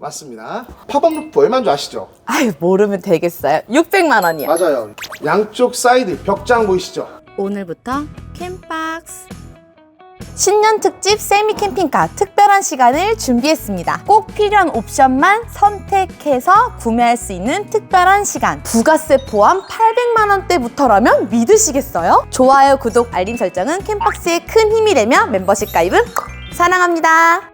맞습니다. 팝업 루프 얼마인 줄 아시죠? 아유, 모르면 되겠어요. 600만 원이요. 맞아요. 양쪽 사이드 벽장 보이시죠? 오늘부터 캠박스 신년 특집 세미 캠핑카 특별한 시간을 준비했습니다. 꼭 필요한 옵션만 선택해서 구매할 수 있는 특별한 시간. 부가세 포함 800만 원대부터라면 믿으시겠어요? 좋아요, 구독, 알림 설정은 캠박스의 큰 힘이 되며 멤버십 가입은 사랑합니다.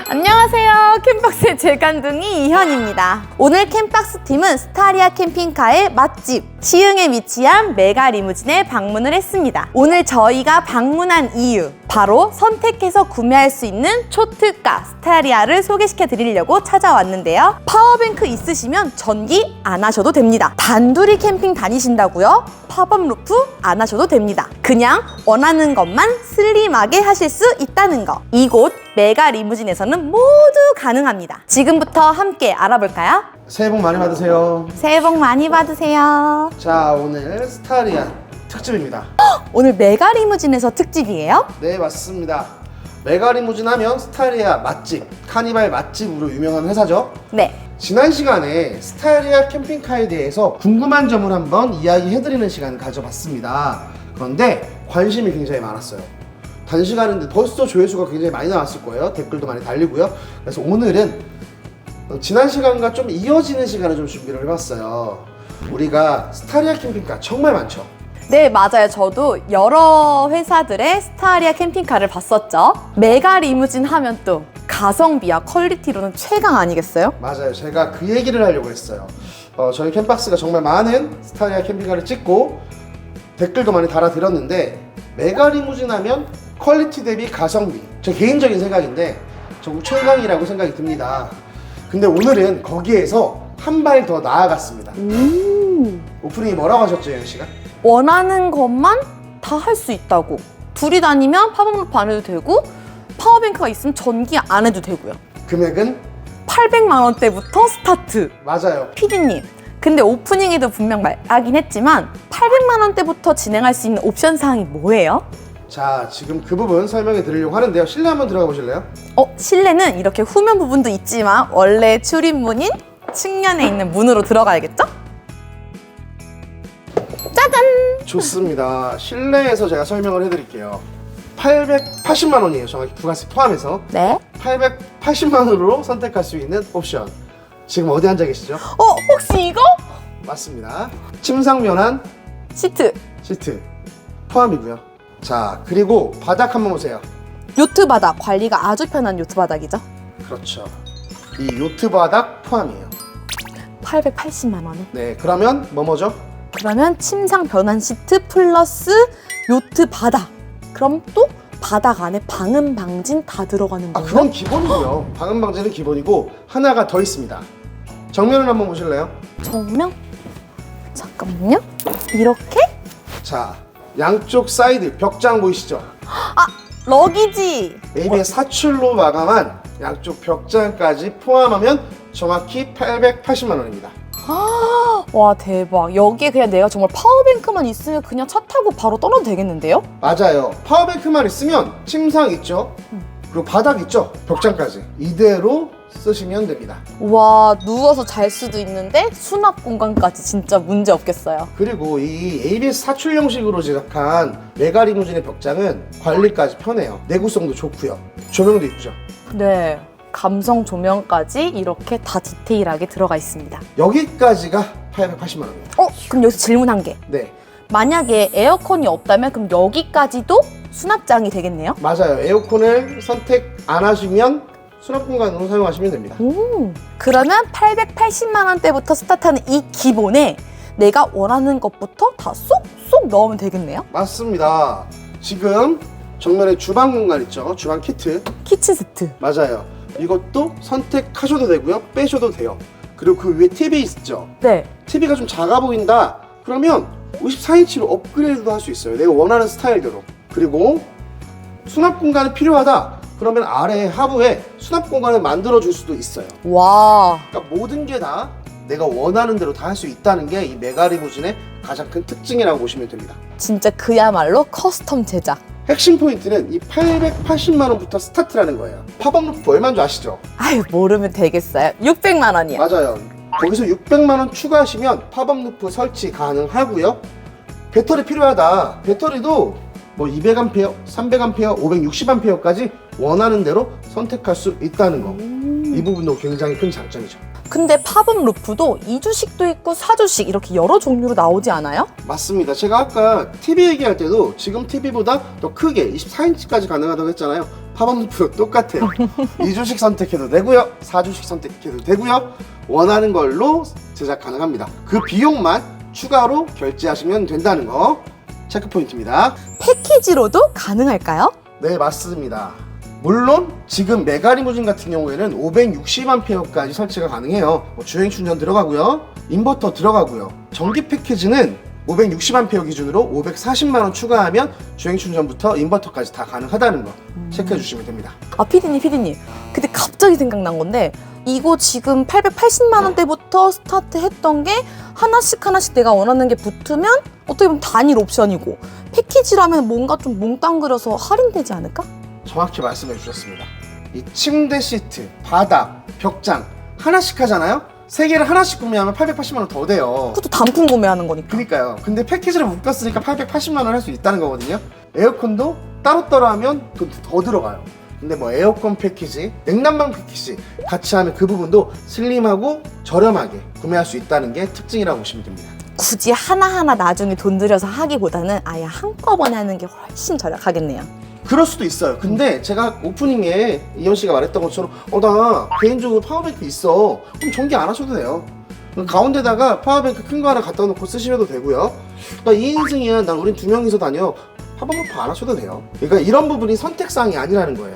안녕하세요. 캠박스의 재간둥이 이현입니다. 오늘 캠박스 팀은 스타리아 캠핑카의 맛집 시흥에 위치한 메가 리무진에 방문을 했습니다. 오늘 저희가 방문한 이유, 바로 선택해서 구매할 수 있는 초특가 스타리아를 소개시켜 드리려고 찾아왔는데요. 파워뱅크 있으시면 전기 안 하셔도 됩니다. 단둘이 캠핑 다니신다고요? 팝업 루프 안 하셔도 됩니다. 그냥 원하는 것만 슬림하게 하실 수 있다는 거. 이곳 메가 리무진에서는 모두 가능합니다. 지금부터 함께 알아볼까요? 새해 복 많이 받으세요. 새해 복 많이 받으세요. 자, 오늘 스타리아 특집입니다. 오늘 메가 리무진에서 특집이에요? 네, 맞습니다. 메가 리무진 하면 스타리아 맛집, 카니발 맛집으로 유명한 회사죠. 네. 지난 시간에 스타리아 캠핑카에 대해서 궁금한 점을 한번 이야기해드리는 시간을 가져봤습니다. 그런데 관심이 굉장히 많았어요. 단시간인데 벌써 조회수가 굉장히 많이 나왔을 거예요. 댓글도 많이 달리고요. 그래서 오늘은 지난 시간과 좀 이어지는 시간을 좀 준비를 해봤어요. 우리가 스타리아 캠핑카 정말 많죠? 네, 맞아요. 저도 여러 회사들의 스타리아 캠핑카를 봤었죠. 메가 리무진 하면 또 가성비와 퀄리티로는 최강 아니겠어요? 맞아요. 제가 그 얘기를 하려고 했어요. 저희 캠박스가 정말 많은 스타리아 캠핑카를 찍고 댓글도 많이 달아드렸는데 메가 리무진 하면 퀄리티 대비 가성비, 제 개인적인 생각인데 전국 최강이라고 생각이 듭니다. 근데 오늘은 거기에서 한 발 더 나아갔습니다. 오프닝이 뭐라고 하셨죠, 예은 씨가? 원하는 것만 다 할 수 있다고. 둘이 다니면 팝업 루프 안 해도 되고 파워뱅크가 있으면 전기 안 해도 되고요. 금액은? 800만 원대부터 스타트. 맞아요. PD님, 근데 오프닝에도 분명 말하긴 했지만 800만 원대부터 진행할 수 있는 옵션 사항이 뭐예요? 자, 지금 그 부분 설명해 드리려고 하는데요. 실내 한번 들어가 보실래요? 실내는 이렇게 후면 부분도 있지만 원래 출입문인 측면에 있는 문으로 들어가야겠죠? 짜잔! 좋습니다. 실내에서 제가 설명을 해드릴게요. 880만 원이에요. 정확히 부가세 포함해서. 네. 880만 원으로 선택할 수 있는 옵션. 지금 어디 앉아 계시죠? 혹시 이거? 맞습니다. 침상 면한 시트. 시트 포함이고요. 자, 그리고 바닥 한번 보세요. 요트 바닥. 관리가 아주 편한 요트 바닥이죠. 그렇죠. 이 요트 바닥 포함이에요. 880만 원에. 네, 그러면 뭐죠? 그러면 침상 변환 시트 플러스 요트 바닥. 그럼 또 바닥 안에 방음 방진 다 들어가는 거예요? 그건 기본이고요. 방음 방지는 기본이고 하나가 더 있습니다. 정면을 한번 보실래요? 정면? 잠깐만요. 이렇게? 자, 양쪽 사이드 벽장 보이시죠? 러기지. ABS 사출로 마감한 양쪽 벽장까지 포함하면 정확히 880만 원입니다. 와, 대박. 여기에 그냥 내가 정말 파워뱅크만 있으면 그냥 차 타고 바로 떠나도 되겠는데요? 맞아요. 파워뱅크만 있으면 침상 있죠? 그리고 바닥 있죠? 벽장까지 이대로 쓰시면 됩니다. 와, 누워서 잘 수도 있는데 수납 공간까지 진짜 문제 없겠어요. 그리고 이 ABS 사출 형식으로 제작한 메가 리무진의 벽장은 관리까지 편해요. 내구성도 좋고요. 조명도 있죠. 네. 감성 조명까지 이렇게 다 디테일하게 들어가 있습니다. 여기까지가 880만 원입니다. 그럼 여기서 질문 한 개. 네, 만약에 에어컨이 없다면 그럼 여기까지도 수납장이 되겠네요? 맞아요. 에어컨을 선택 안 하시면 수납 공간으로 사용하시면 됩니다. 그러면 880만 원대부터 스타트하는 이 기본에 내가 원하는 것부터 다 쏙쏙 넣으면 되겠네요? 맞습니다. 지금 정면에 주방 공간 있죠? 주방 키트. 키친 세트. 맞아요. 이것도 선택하셔도 되고요. 빼셔도 돼요. 그리고 그 위에 TV 있죠? 네. TV가 좀 작아 보인다? 그러면 54인치로 업그레이드도 할 수 있어요. 내가 원하는 스타일대로. 그리고 수납 공간이 필요하다? 그러면 아래 하부에 수납 공간을 만들어 줄 수도 있어요. 와. 그러니까 모든 게 다 내가 원하는 대로 다 할 수 있다는 게 이 메가 리무진의 가장 큰 특징이라고 보시면 됩니다. 진짜 그야말로 커스텀 제작. 핵심 포인트는 이 880만 원부터 스타트라는 거예요. 팝업 루프 얼마인 줄 아시죠? 아유, 모르면 되겠어요. 600만 원이요. 맞아요. 거기서 600만 원 추가하시면 팝업 루프 설치 가능하고요. 배터리 필요하다. 배터리도 뭐 200A, 300A, 560A까지 원하는 대로 선택할 수 있다는 거. 이 부분도 굉장히 큰 장점이죠. 근데 팝업 루프도 2주식도 있고 4주식 이렇게 여러 종류로 나오지 않아요? 맞습니다. 제가 아까 TV 얘기할 때도 지금 TV보다 더 크게 24인치까지 가능하다고 했잖아요. 팝업 루프도 똑같아요. 2주식 선택해도 되고요. 4주식 선택해도 되고요. 원하는 걸로 제작 가능합니다. 그 비용만 추가로 결제하시면 된다는 거 체크 포인트입니다. 패키지로도 가능할까요? 네, 맞습니다. 물론 지금 메가리무진 같은 경우에는 560A까지 설치가 가능해요. 주행 충전 들어가고요. 인버터 들어가고요. 전기 패키지는 560A 기준으로 540만 원 추가하면 주행 충전부터 인버터까지 다 가능하다는 거 체크해 주시면 됩니다. 아, 피디님. 근데 갑자기 생각난 건데 이거 지금 880만 원대부터 스타트 했던 게 하나씩 내가 원하는 게 붙으면 어떻게 보면 단일 옵션이고 패키지라면 뭔가 좀 몽땅 그려서 할인되지 않을까? 정확히 말씀해 주셨습니다. 이 침대 시트, 바닥, 벽장 하나씩 하잖아요? 세 개를 하나씩 구매하면 880만 원 더 돼요. 그것도 단품 구매하는 거니까. 그니까요. 근데 패키지를 묶었으니까 880만 원 할 수 있다는 거거든요. 에어컨도 따로따로 하면 돈 더 들어가요. 근데 뭐 에어컨 패키지, 냉난방 패키지 같이 하면 그 부분도 슬림하고 저렴하게 구매할 수 있다는 게 특징이라고 보시면 됩니다. 굳이 하나하나 나중에 돈 들여서 하기보다는 아예 한꺼번에 하는 게 훨씬 절약하겠네요. 그럴 수도 있어요. 근데 제가 오프닝에 이현 씨가 말했던 것처럼 나 개인적으로 파워뱅크 있어. 그럼 전기 안 하셔도 돼요. 가운데다가 파워뱅크 큰 거 하나 갖다 놓고 쓰셔도 되고요. 나 2인승이야. 난 우린 2명이서 다녀. 팝업루프 안 하셔도 돼요. 그러니까 이런 부분이 선택사항이 아니라는 거예요.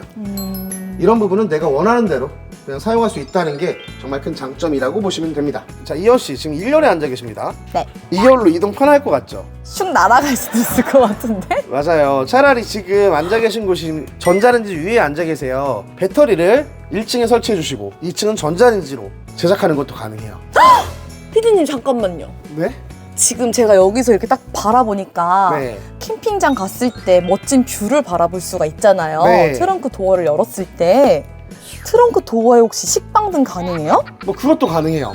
이런 부분은 내가 원하는 대로 그냥 사용할 수 있다는 게 정말 큰 장점이라고 보시면 됩니다. 자, 이현 씨 지금 1열에 앉아 계십니다. 네. 2열로 이동 편할 것 같죠? 슉 날아갈 수도 있을 것 같은데? 맞아요. 차라리 지금 앉아 계신 곳이 전자레인지 위에 앉아 계세요. 배터리를 1층에 설치해 주시고 2층은 전자레인지로 제작하는 것도 가능해요. 피디님 잠깐만요. 네? 지금 제가 여기서 이렇게 딱 바라보니까 네. 캠핑장 갔을 때 멋진 뷰를 바라볼 수가 있잖아요. 네. 트렁크 도어를 열었을 때 트렁크 도어에 혹시 식빵등 가능해요? 뭐 그것도 가능해요.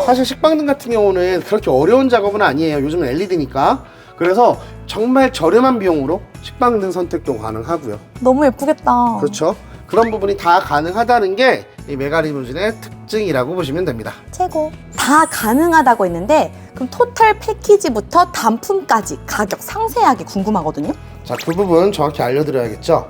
사실 식빵등 같은 경우는 그렇게 어려운 작업은 아니에요. 요즘은 LED니까. 그래서 정말 저렴한 비용으로 식빵등 선택도 가능하고요. 너무 예쁘겠다. 그렇죠. 그런 부분이 다 가능하다는 게 이 메가리무진의 특징이라고 보시면 됩니다. 최고. 다 가능하다고 했는데 그럼 토탈 패키지부터 단품까지 가격 상세하게 궁금하거든요. 자, 그 부분 정확히 알려드려야겠죠.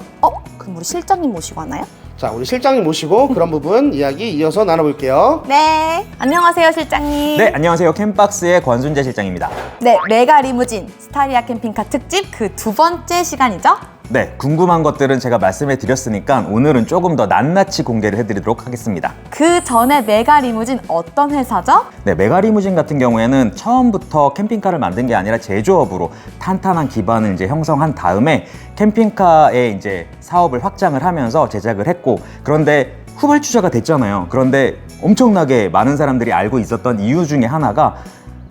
그럼 우리 실장님 모시고 하나요? 자, 우리 실장님 모시고 그런 부분 이야기 이어서 나눠볼게요. 네. 안녕하세요, 실장님. 네, 안녕하세요. 캠박스의 권순재 실장입니다. 네, 메가리무진 스타리아 캠핑카 특집 그 두 번째 시간이죠? 네, 궁금한 것들은 제가 말씀해 드렸으니까 오늘은 조금 더 낱낱이 공개를 해드리도록 하겠습니다. 그 전에 메가리무진 어떤 회사죠? 네, 메가리무진 같은 경우에는 처음부터 캠핑카를 만든 게 아니라 제조업으로 탄탄한 기반을 이제 형성한 다음에 캠핑카의 이제 사업을 확장을 하면서 제작을 했고, 그런데 후발주자가 됐잖아요. 그런데 엄청나게 많은 사람들이 알고 있었던 이유 중에 하나가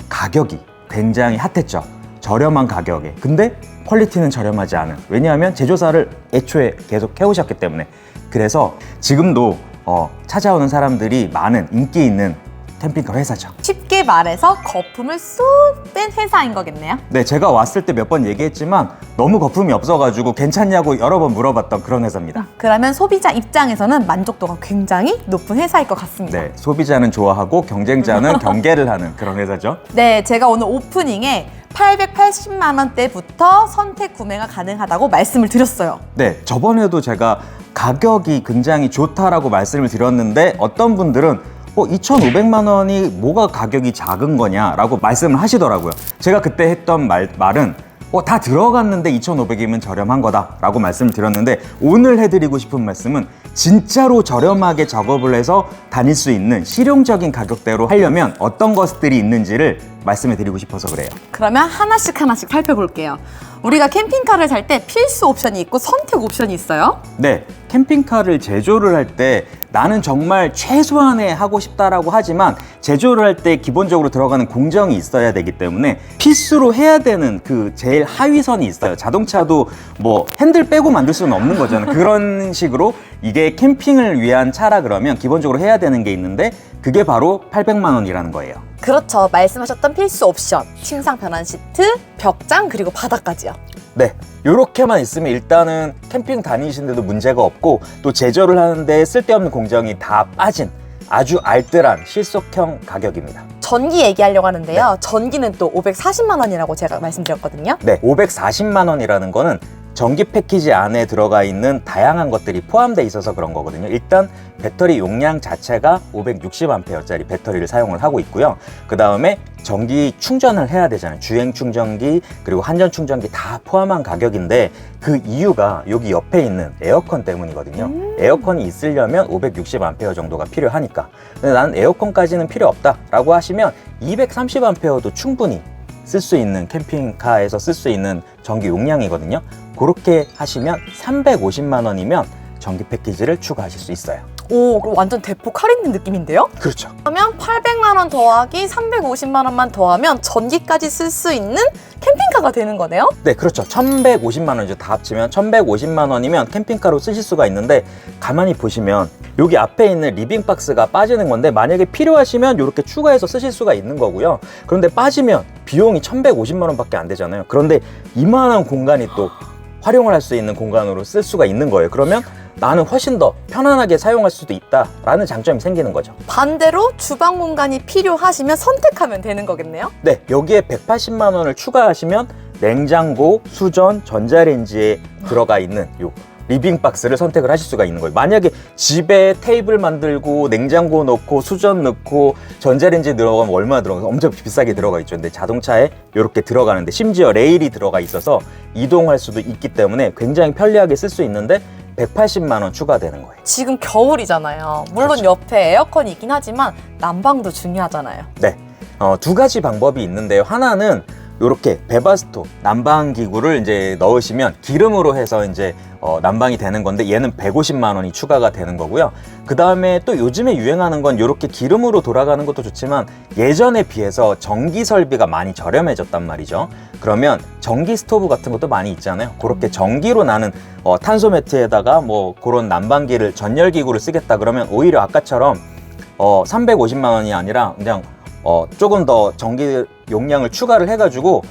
가격이 굉장히 핫했죠. 저렴한 가격에. 근데 퀄리티는 저렴하지 않은. 왜냐하면 제조사를 애초에 계속 해오셨기 때문에. 그래서 지금도 찾아오는 사람들이 많은 인기 있는 캠핑카 회사죠. 쉽게 말해서 거품을 쏙 뺀 회사인 거겠네요. 네, 제가 왔을 때 몇 번 얘기했지만 너무 거품이 없어가지고 괜찮냐고 여러 번 물어봤던 그런 회사입니다. 그러면 소비자 입장에서는 만족도가 굉장히 높은 회사일 것 같습니다. 네, 소비자는 좋아하고 경쟁자는 경계를 하는 그런 회사죠. 네, 제가 오늘 오프닝에 880만 원대부터 선택 구매가 가능하다고 말씀을 드렸어요. 네, 저번에도 제가 가격이 굉장히 좋다라고 말씀을 드렸는데 어떤 분들은 2,500만 원이 뭐가 가격이 작은 거냐라고 말씀을 하시더라고요. 제가 그때 했던 말은 다 들어갔는데 2,500이면 저렴한 거다라고 말씀을 드렸는데, 오늘 해드리고 싶은 말씀은 진짜로 저렴하게 작업을 해서 다닐 수 있는 실용적인 가격대로 하려면 어떤 것들이 있는지를 말씀해 드리고 싶어서 그래요. 그러면 하나씩 살펴볼게요. 우리가 캠핑카를 살 때 필수 옵션이 있고 선택 옵션이 있어요. 네, 캠핑카를 제조를 할 때 나는 정말 최소한의 하고 싶다라고 하지만 제조를 할 때 기본적으로 들어가는 공정이 있어야 되기 때문에 필수로 해야 되는 그 제일 하위선이 있어요. 자동차도 뭐 핸들 빼고 만들 수는 없는 거잖아요. 그런 식으로 이게 캠핑을 위한 차라 그러면 기본적으로 해야 되는 게 있는데 그게 바로 800만 원이라는 거예요. 그렇죠. 말씀하셨던 필수 옵션. 침상 변환 시트, 벽장, 그리고 바닥까지요. 네, 요렇게만 있으면 일단은 캠핑 다니시는데도 문제가 없고 또 제조를 하는데 쓸데없는 공정이 다 빠진 아주 알뜰한 실속형 가격입니다. 전기 얘기하려고 하는데요. 전기는 또 540만 원이라고 제가 말씀드렸거든요. 네, 540만 원이라는 거는 전기 패키지 안에 들어가 있는 다양한 것들이 포함되어 있어서 그런 거거든요. 일단 배터리 용량 자체가 560A짜리 배터리를 사용을 하고 있고요. 그 다음에 전기 충전을 해야 되잖아요. 주행 충전기 그리고 한전 충전기 다 포함한 가격인데 그 이유가 여기 옆에 있는 에어컨 때문이거든요. 에어컨이 있으려면 560A 정도가 필요하니까. 근데 나는 에어컨까지는 필요 없다라고 하시면 230A도 충분히 쓸 수 있는 캠핑카에서 쓸 수 있는 전기 용량이거든요. 그렇게 하시면 350만 원이면 전기 패키지를 추가하실 수 있어요. 오, 그럼 완전 대폭 할인된 느낌인데요? 그렇죠. 그러면 800만 원 더하기 350만 원만 더하면 전기까지 쓸 수 있는 캠핑카가 되는 거네요? 네, 그렇죠. 1150만 원이죠. 다 합치면 1150만 원이면 캠핑카로 쓰실 수가 있는데 가만히 보시면 여기 앞에 있는 리빙 박스가 빠지는 건데 만약에 필요하시면 이렇게 추가해서 쓰실 수가 있는 거고요. 그런데 빠지면 비용이 1150만 원밖에 안 되잖아요. 그런데 이만한 공간이 또 활용을 할 수 있는 공간으로 쓸 수가 있는 거예요. 그러면 나는 훨씬 더 편안하게 사용할 수도 있다라는 장점이 생기는 거죠. 반대로 주방 공간이 필요하시면 선택하면 되는 거겠네요? 네, 여기에 180만 원을 추가하시면 냉장고, 수전, 전자레인지에 들어가 있는 요 리빙 박스를 선택을 하실 수가 있는 거예요. 만약에 집에 테이블 만들고 냉장고 넣고 수전 넣고 전자레인지 들어가면 얼마나 들어가요? 엄청 비싸게 들어가 있죠. 근데 자동차에 이렇게 들어가는데 심지어 레일이 들어가 있어서 이동할 수도 있기 때문에 굉장히 편리하게 쓸 수 있는데 180만 원 추가되는 거예요. 지금 겨울이잖아요. 물론 그렇죠. 옆에 에어컨이 있긴 하지만 난방도 중요하잖아요. 네, 두 가지 방법이 있는데요. 하나는 이렇게 베바스토 난방 기구를 이제 넣으시면 기름으로 해서 이제 난방이 되는 건데 얘는 150만 원이 추가가 되는 거고요. 그 다음에 또 요즘에 유행하는 건 이렇게 기름으로 돌아가는 것도 좋지만 예전에 비해서 전기 설비가 많이 저렴해졌단 말이죠. 그러면 전기 스토브 같은 것도 많이 있잖아요. 그렇게 전기로 나는 탄소 매트에다가 뭐 그런 난방기를 전열기구를 쓰겠다 그러면 오히려 아까처럼 350만 원이 아니라 그냥 조금 더 전기 용량을 추가를 해가지고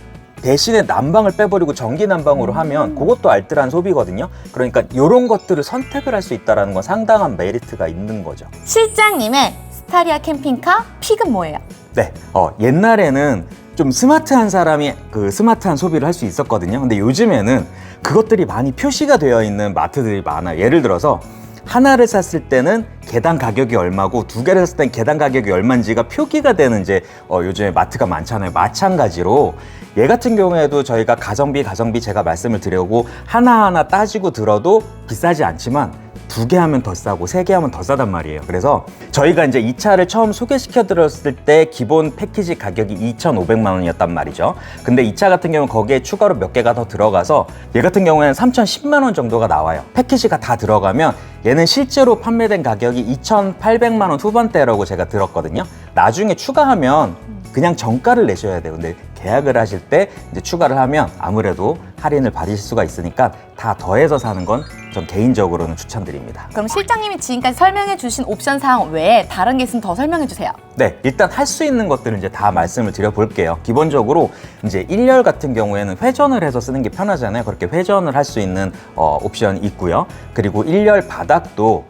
대신에 난방을 빼버리고 전기 난방으로 하면 그것도 알뜰한 소비거든요. 그러니까 이런 것들을 선택을 할 수 있다는 건 상당한 메리트가 있는 거죠. 실장님의 스타리아 캠핑카 픽은 뭐예요? 네, 옛날에는 좀 스마트한 사람이 그 스마트한 소비를 할 수 있었거든요. 근데 요즘에는 그것들이 많이 표시가 되어 있는 마트들이 많아요. 예를 들어서 하나를 샀을 때는 개당 가격이 얼마고 두 개를 샀을 때는 개당 가격이 얼마인지가 표기가 되는 이제 요즘에 마트가 많잖아요. 마찬가지로 얘 같은 경우에도 저희가 가성비 제가 말씀을 드리고 하나하나 따지고 들어도 비싸지 않지만 두 개 하면 더 싸고 세 개 하면 더 싸단 말이에요. 그래서 저희가 이제 이 차를 처음 소개시켜 드렸을 때 기본 패키지 가격이 2,500만 원이었단 말이죠. 근데 이 차 같은 경우는 거기에 추가로 몇 개가 더 들어가서 얘 같은 경우에는 3,010만 원 정도가 나와요. 패키지가 다 들어가면 얘는 실제로 판매된 가격이 2,800만 원 후반대라고 제가 들었거든요. 나중에 추가하면 그냥 정가를 내셔야 돼요. 근데 계약을 하실 때 이제 추가를 하면 아무래도 할인을 받으실 수가 있으니까 다 더해서 사는 건 전 개인적으로는 추천드립니다. 그럼 실장님이 지금까지 설명해 주신 옵션 사항 외에 다른 게 있으면 더 설명해 주세요. 네, 일단 할 수 있는 것들은 이제 다 말씀을 드려볼게요. 기본적으로 이제 1열 같은 경우에는 회전을 해서 쓰는 게 편하잖아요. 그렇게 회전을 할 수 있는 옵션이 있고요. 그리고 1열 바닥도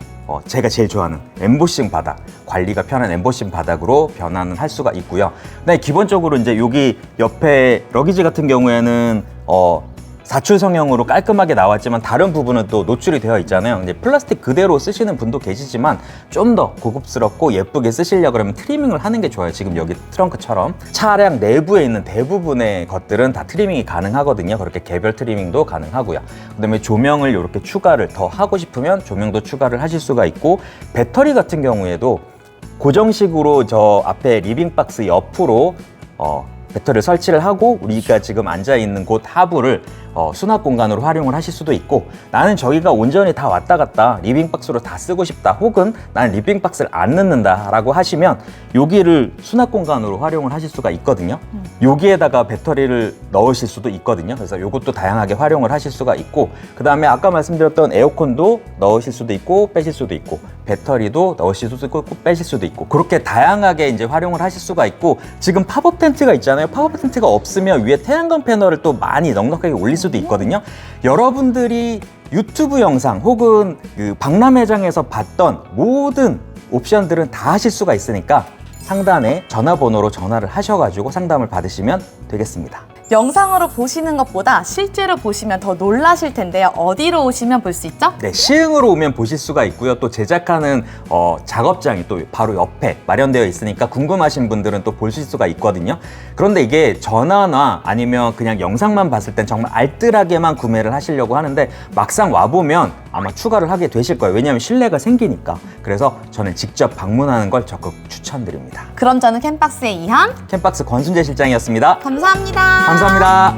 제가 제일 좋아하는 엠보싱 바닥, 관리가 편한 엠보싱 바닥으로 변환을 할 수가 있고요. 네, 기본적으로 이제 여기 옆에 러기지 같은 경우에는 사출 성형으로 깔끔하게 나왔지만 다른 부분은 또 노출이 되어 있잖아요. 이제 플라스틱 그대로 쓰시는 분도 계시지만 좀 더 고급스럽고 예쁘게 쓰시려고 그러면 트리밍을 하는 게 좋아요. 지금 여기 트렁크처럼 차량 내부에 있는 대부분의 것들은 다 트리밍이 가능하거든요. 그렇게 개별 트리밍도 가능하고요. 그다음에 조명을 이렇게 추가를 더 하고 싶으면 조명도 추가를 하실 수가 있고 배터리 같은 경우에도 고정식으로 저 앞에 리빙 박스 옆으로 배터리를 설치를 하고 우리가 지금 앉아있는 곳 하부를 수납 공간으로 활용을 하실 수도 있고, 나는 저기가 온전히 다 왔다 갔다 리빙박스로 다 쓰고 싶다, 혹은 나는 리빙박스를 안 넣는다 라고 하시면 여기를 수납 공간으로 활용을 하실 수가 있거든요. 여기에다가 배터리를 넣으실 수도 있거든요. 그래서 이것도 다양하게 활용을 하실 수가 있고, 그 다음에 아까 말씀드렸던 에어컨도 넣으실 수도 있고 빼실 수도 있고, 배터리도 넣으실 수도 있고 빼실 수도 있고, 그렇게 다양하게 이제 활용을 하실 수가 있고, 지금 팝업 텐트가 있잖아요. 팝업 텐트가 없으면 위에 태양광 패널을 또 많이 넉넉하게 올릴 수도 있거든요. 여러분들이 유튜브 영상 혹은 그 박람회장에서 봤던 모든 옵션들은 다 하실 수가 있으니까 상단에 전화번호로 전화를 하셔가지고 상담을 받으시면 되겠습니다. 영상으로 보시는 것보다 실제로 보시면 더 놀라실 텐데요. 어디로 오시면 볼 수 있죠? 네, 시흥으로 오면 보실 수가 있고요. 또 제작하는 작업장이 또 바로 옆에 마련되어 있으니까 궁금하신 분들은 또 보실 수가 있거든요. 그런데 이게 전화나 아니면 그냥 영상만 봤을 땐 정말 알뜰하게만 구매를 하시려고 하는데, 막상 와보면 아마 추가를 하게 되실 거예요. 왜냐하면 신뢰가 생기니까. 그래서 저는 직접 방문하는 걸 적극 추천드립니다. 그럼 저는 캠박스의 이한, 캠박스 권순재 실장이었습니다. 감사합니다. 감사합니다.